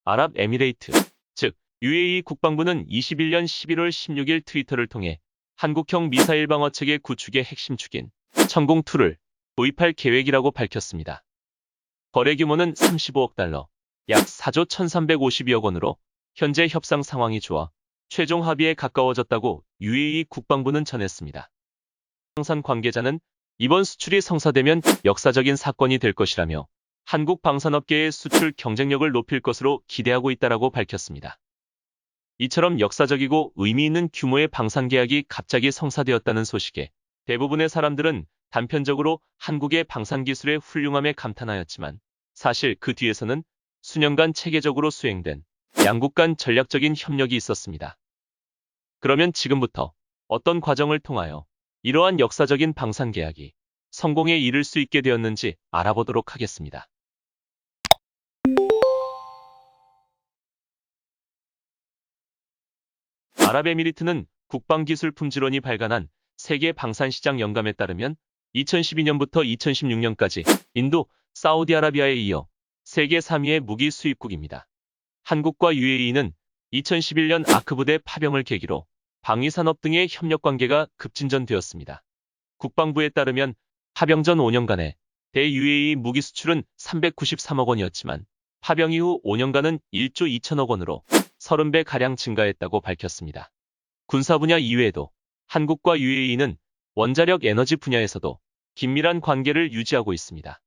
아랍에미레이트, 즉 UAE 국방부는 21년 11월 16일 트위터를 통해 한국형 미사일 방어체계 구축의 핵심 축인 천공2를 도입할 계획이라고 밝혔습니다. 거래 규모는 35억 달러, 약 4조 1,352억 원으로 현재 협상 상황이 좋아 최종 합의에 가까워졌다고 UAE 국방부는 전했습니다. 방산 관계자는 이번 수출이 성사되면 역사적인 사건이 될 것이라며 한국 방산업계의 수출 경쟁력을 높일 것으로 기대하고 있다고 밝혔습니다. 이처럼 역사적이고 의미 있는 규모의 방산 계약이 갑자기 성사되었다는 소식에 대부분의 사람들은 단편적으로 한국의 방산 기술의 훌륭함에 감탄하였지만 사실 그 뒤에서는 수년간 체계적으로 수행된 양국 간 전략적인 협력이 있었습니다. 그러면 지금부터 어떤 과정을 통하여 이러한 역사적인 방산 계약이 성공에 이를 수 있게 되었는지 알아보도록 하겠습니다. 아랍에미리트는 국방기술품질원이 발간한 세계 방산시장 영감에 따르면 2012년부터 2016년까지 인도, 사우디아라비아에 이어 세계 3위의 무기 수입국입니다. 한국과 UAE는 2011년 아크부대 파병을 계기로 방위산업 등의 협력관계가 급진전되었습니다. 국방부에 따르면 파병 전 5년간의 대-UAE 무기 수출은 393억 원이었지만 파병 이후 5년간은 1조 2천억 원으로 30배가량 증가했다고 밝혔습니다. 군사 분야 이외에도 한국과 UAE는 원자력 에너지 분야에서도 긴밀한 관계를 유지하고 있습니다.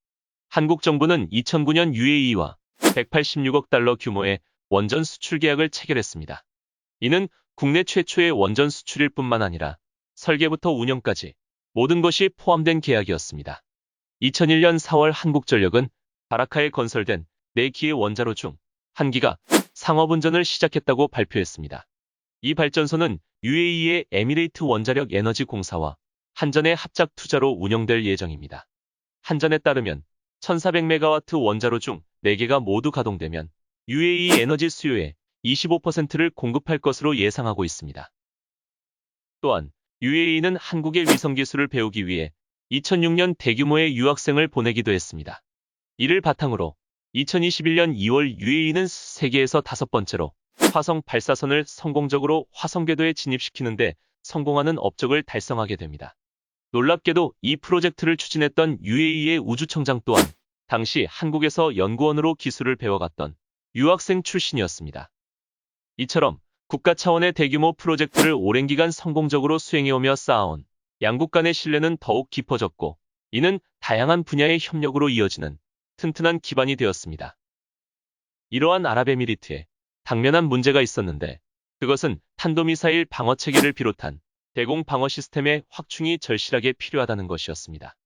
한국 정부는 2009년 UAE와 186억 달러 규모의 원전 수출 계약을 체결했습니다. 이는 국내 최초의 원전 수출일 뿐만 아니라 설계부터 운영까지 모든 것이 포함된 계약이었습니다. 2001년 4월 한국전력은 바라카에 건설된 4기의 원자로 중 1기가 상업운전을 시작했다고 발표했습니다. 이 발전소는 UAE의 에미레이트 원자력 에너지 공사와 한전의 합작 투자로 운영될 예정입니다. 한전에 따르면 1400메가와트 원자로 중 4개가 모두 가동되면 UAE 에너지 수요의 25%를 공급할 것으로 예상하고 있습니다. 또한 UAE는 한국의 위성기술을 배우기 위해 2006년 대규모의 유학생을 보내기도 했습니다. 이를 바탕으로 2021년 2월 UAE는 세계에서 5번째로 화성 발사선을 성공적으로 화성 궤도에 진입시키는데 성공하는 업적을 달성하게 됩니다. 놀랍게도 이 프로젝트를 추진했던 UAE의 우주청장 또한 당시 한국에서 연구원으로 기술을 배워갔던 유학생 출신이었습니다. 이처럼 국가 차원의 대규모 프로젝트를 오랜 기간 성공적으로 수행해오며 쌓아온 양국 간의 신뢰는 더욱 깊어졌고 이는 다양한 분야의 협력으로 이어지는 튼튼한 기반이 되었습니다. 이러한 아랍에미리트에 당면한 문제가 있었는데 그것은 탄도미사일 방어체계를 비롯한 대공 방어 시스템의 확충이 절실하게 필요하다는 것이었습니다.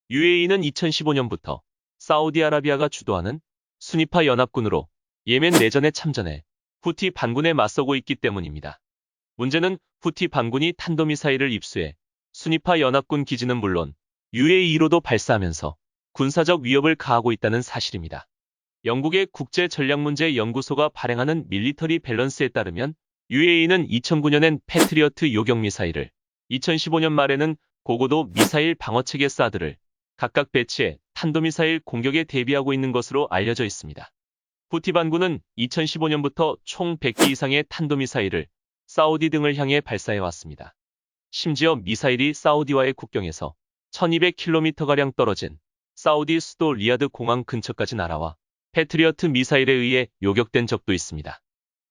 UAE는 2015년부터 사우디아라비아가 주도하는 순위파 연합군으로 예멘 내전에 참전해 후티 반군에 맞서고 있기 때문입니다. 문제는 후티 반군이 탄도미사일을 입수해 순위파 연합군 기지는 물론 UAE로도 발사하면서 군사적 위협을 가하고 있다는 사실입니다. 영국의 국제전략문제연구소가 발행하는 밀리터리 밸런스에 따르면 UAE는 2009년엔 패트리어트 요격 미사일을, 2015년 말에는 고고도 미사일 방어체계 사드를 각각 배치해 탄도미사일 공격에 대비하고 있는 것으로 알려져 있습니다. 후티 반군은 2015년부터 총 100기 이상의 탄도미사일을 사우디 등을 향해 발사해왔습니다. 심지어 미사일이 사우디와의 국경에서 1200km가량 떨어진 사우디 수도 리야드 공항 근처까지 날아와 패트리어트 미사일에 의해 요격된 적도 있습니다.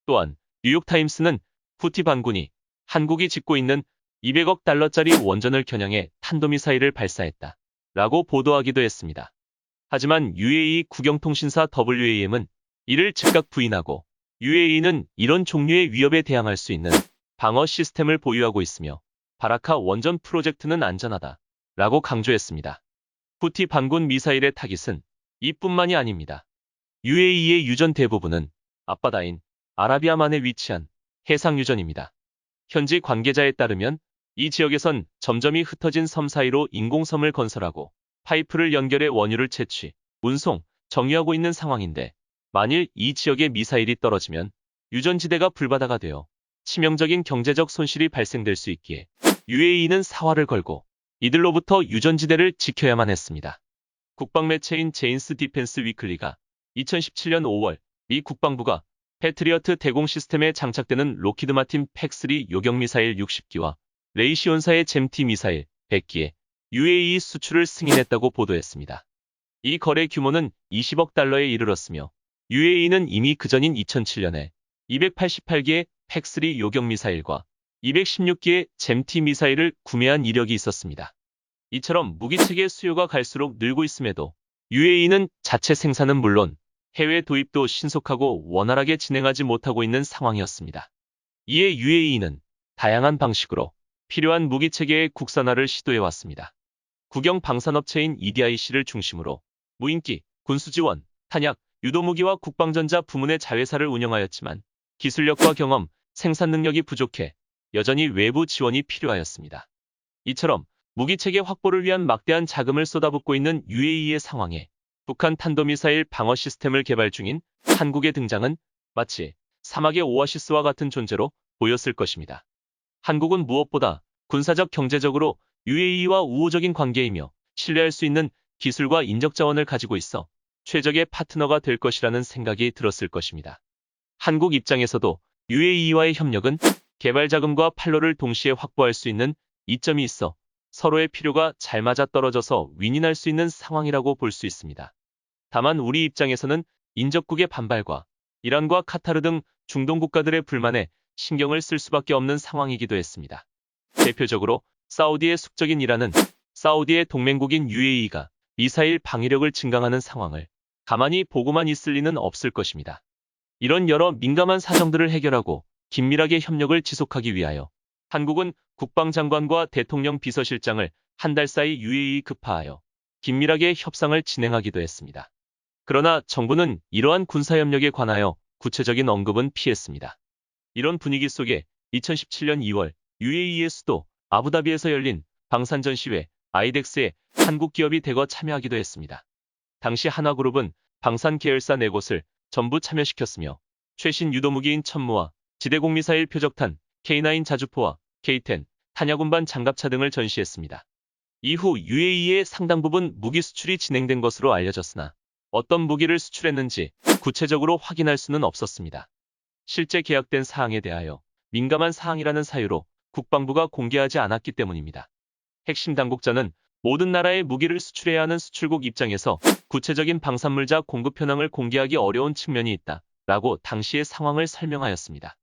또한 뉴욕타임스는 후티 반군이 한국이 짓고 있는 200억 달러짜리 원전을 겨냥해 탄도미사일을 발사했다 라고 보도하기도 했습니다. 하지만 UAE 국영통신사 WAM은 이를 즉각 부인하고 UAE는 이런 종류의 위협에 대항할 수 있는 방어 시스템을 보유하고 있으며 바라카 원전 프로젝트는 안전하다 라고 강조했습니다. 후티 반군 미사일의 타깃은 이뿐만이 아닙니다. UAE의 유전 대부분은 앞바다인 아라비아만에 위치한 해상 유전입니다. 현지 관계자에 따르면 이 지역에선 점점이 흩어진 섬 사이로 인공섬을 건설하고 파이프를 연결해 원유를 채취, 운송, 정유하고 있는 상황인데 만일 이 지역에 미사일이 떨어지면 유전지대가 불바다가 되어 치명적인 경제적 손실이 발생될 수 있기에 UAE는 사활을 걸고 이들로부터 유전지대를 지켜야만 했습니다. 국방매체인 제인스 디펜스 위클리가 2017년 5월 미 국방부가 패트리어트 대공 시스템에 장착되는 로키드 마틴 팩3 요격미사일 60기와 레이시온사의 잼티 미사일 100기에 UAE 수출을 승인했다고 보도했습니다. 이 거래 규모는 20억 달러에 이르렀으며 UAE는 이미 그전인 2007년에 288기의 팩3 요격미사일과 216기의 잼티 미사일을 구매한 이력이 있었습니다. 이처럼 무기체계 수요가 갈수록 늘고 있음에도 UAE는 자체 생산은 물론 해외 도입도 신속하고 원활하게 진행하지 못하고 있는 상황이었습니다. 이에 UAE는 다양한 방식으로 필요한 무기체계의 국산화를 시도해왔습니다. 국영 방산업체인 EDIC를 중심으로 무인기, 군수지원, 탄약, 유도무기와 국방전자 부문의 자회사를 운영하였지만 기술력과 경험, 생산 능력이 부족해 여전히 외부 지원이 필요하였습니다. 이처럼 무기체계 확보를 위한 막대한 자금을 쏟아붓고 있는 UAE의 상황에 북한 탄도미사일 방어 시스템을 개발 중인 한국의 등장은 마치 사막의 오아시스와 같은 존재로 보였을 것입니다. 한국은 무엇보다 군사적 경제적으로 UAE와 우호적인 관계이며 신뢰할 수 있는 기술과 인적 자원을 가지고 있어 최적의 파트너가 될 것이라는 생각이 들었을 것입니다. 한국 입장에서도 UAE와의 협력은 개발 자금과 판로를 동시에 확보할 수 있는 이점이 있어 서로의 필요가 잘 맞아떨어져서 윈윈할 수 있는 상황이라고 볼 수 있습니다. 다만 우리 입장에서는 인접국의 반발과 이란과 카타르 등 중동 국가들의 불만에 신경을 쓸 수밖에 없는 상황이기도 했습니다. 대표적으로 사우디의 숙적인 이란은 사우디의 동맹국인 UAE가 미사일 방위력을 증강하는 상황을 가만히 보고만 있을 리는 없을 것입니다. 이런 여러 민감한 사정들을 해결하고 긴밀하게 협력을 지속하기 위하여 한국은 국방장관과 대통령 비서실장을 한 달 사이 UAE 급파하여 긴밀하게 협상을 진행하기도 했습니다. 그러나 정부는 이러한 군사협력에 관하여 구체적인 언급은 피했습니다. 이런 분위기 속에 2017년 2월 UAE의 수도 아부다비에서 열린 방산전시회 아이덱스에 한국 기업이 대거 참여하기도 했습니다. 당시 한화그룹은 방산 계열사 4곳을 전부 참여시켰으며 최신 유도무기인 천무와 지대공 미사일 표적탄, K9 자주포와 K10, 탄약운반 장갑차 등을 전시했습니다. 이후 UAE의 상당 부분 무기 수출이 진행된 것으로 알려졌으나 어떤 무기를 수출했는지 구체적으로 확인할 수는 없었습니다. 실제 계약된 사항에 대하여 민감한 사항이라는 사유로 국방부가 공개하지 않았기 때문입니다. 핵심 당국자는 모든 나라에 무기를 수출해야 하는 수출국 입장에서 구체적인 방산물자 공급 현황을 공개하기 어려운 측면이 있다 라고 당시의 상황을 설명하였습니다.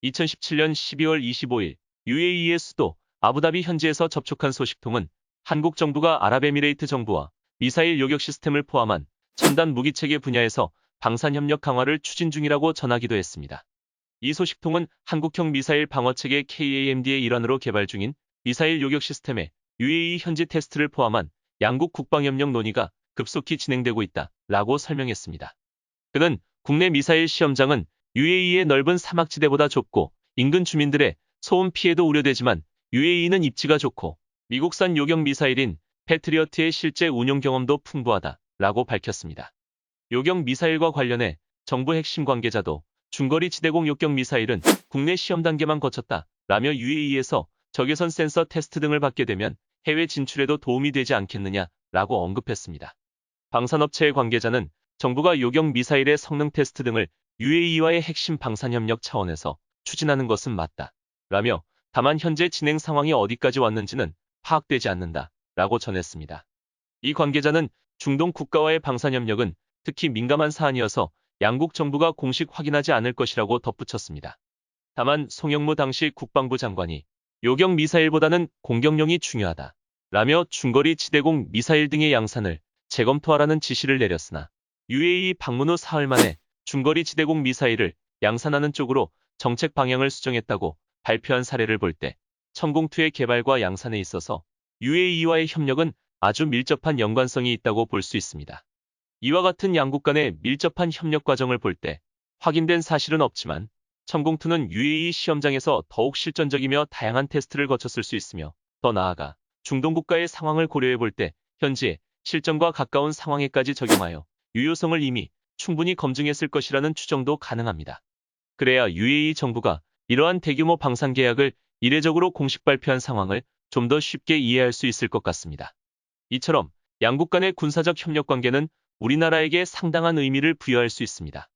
2017년 12월 25일 UAE의 수도 아부다비 현지에서 접촉한 소식통은 한국 정부가 아랍에미레이트 정부와 미사일 요격 시스템을 포함한 첨단 무기체계 분야에서 방산협력 강화를 추진 중이라고 전하기도 했습니다. 이 소식통은 한국형 미사일 방어체계 KAMD의 일환으로 개발 중인 미사일 요격 시스템의 UAE 현지 테스트를 포함한 양국 국방협력 논의가 급속히 진행되고 있다 라고 설명했습니다. 그는 국내 미사일 시험장은 UAE의 넓은 사막지대보다 좁고 인근 주민들의 소음 피해도 우려되지만 UAE는 입지가 좋고 미국산 요격 미사일인 패트리어트의 실제 운용 경험도 풍부하다 라고 밝혔습니다. 요격 미사일과 관련해 정부 핵심 관계자도 중거리 지대공 요격 미사일은 국내 시험 단계만 거쳤다 라며 UAE에서 적외선 센서 테스트 등을 받게 되면 해외 진출에도 도움이 되지 않겠느냐 라고 언급했습니다. 방산업체의 관계자는 정부가 요격 미사일의 성능 테스트 등을 UAE와의 핵심 방산협력 차원에서 추진하는 것은 맞다 라며 다만 현재 진행 상황이 어디까지 왔는지는 파악되지 않는다 라고 전했습니다. 이 관계자는 중동 국가와의 방산협력은 특히 민감한 사안이어서 양국 정부가 공식 확인하지 않을 것이라고 덧붙였습니다. 다만 송영무 당시 국방부 장관이 요격 미사일보다는 공격용이 중요하다 라며 중거리 지대공 미사일 등의 양산을 재검토하라는 지시를 내렸으나 UAE 방문 후 사흘 만에 중거리 지대공 미사일을 양산하는 쪽으로 정책 방향을 수정했다고 발표한 사례를 볼 때 천공투의 개발과 양산에 있어서 UAE와의 협력은 아주 밀접한 연관성이 있다고 볼 수 있습니다. 이와 같은 양국 간의 밀접한 협력 과정을 볼 때 확인된 사실은 없지만 천공투는 UAE 시험장에서 더욱 실전적이며 다양한 테스트를 거쳤을 수 있으며 더 나아가 중동 국가의 상황을 고려해 볼 때 현재 실전과 가까운 상황에까지 적용하여 유효성을 이미 충분히 검증했을 것이라는 추정도 가능합니다. 그래야 UAE 정부가 이러한 대규모 방산 계약을 이례적으로 공식 발표한 상황을 좀 더 쉽게 이해할 수 있을 것 같습니다. 이처럼 양국 간의 군사적 협력 관계는 우리나라에게 상당한 의미를 부여할 수 있습니다.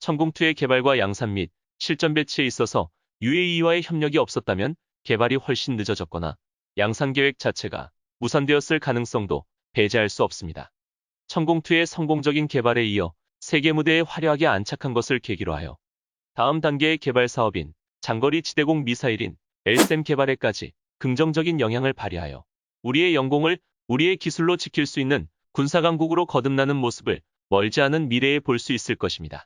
천공2의 개발과 양산 및 실전 배치에 있어서 UAE와의 협력이 없었다면 개발이 훨씬 늦어졌거나 양산 계획 자체가 무산되었을 가능성도 배제할 수 없습니다. 천공2의 성공적인 개발에 이어 세계 무대에 화려하게 안착한 것을 계기로 하여 다음 단계의 개발 사업인 장거리 지대공 미사일인 LSAM 개발에까지 긍정적인 영향을 발휘하여 우리의 영공을 우리의 기술로 지킬 수 있는 군사강국으로 거듭나는 모습을 멀지 않은 미래에 볼 수 있을 것입니다.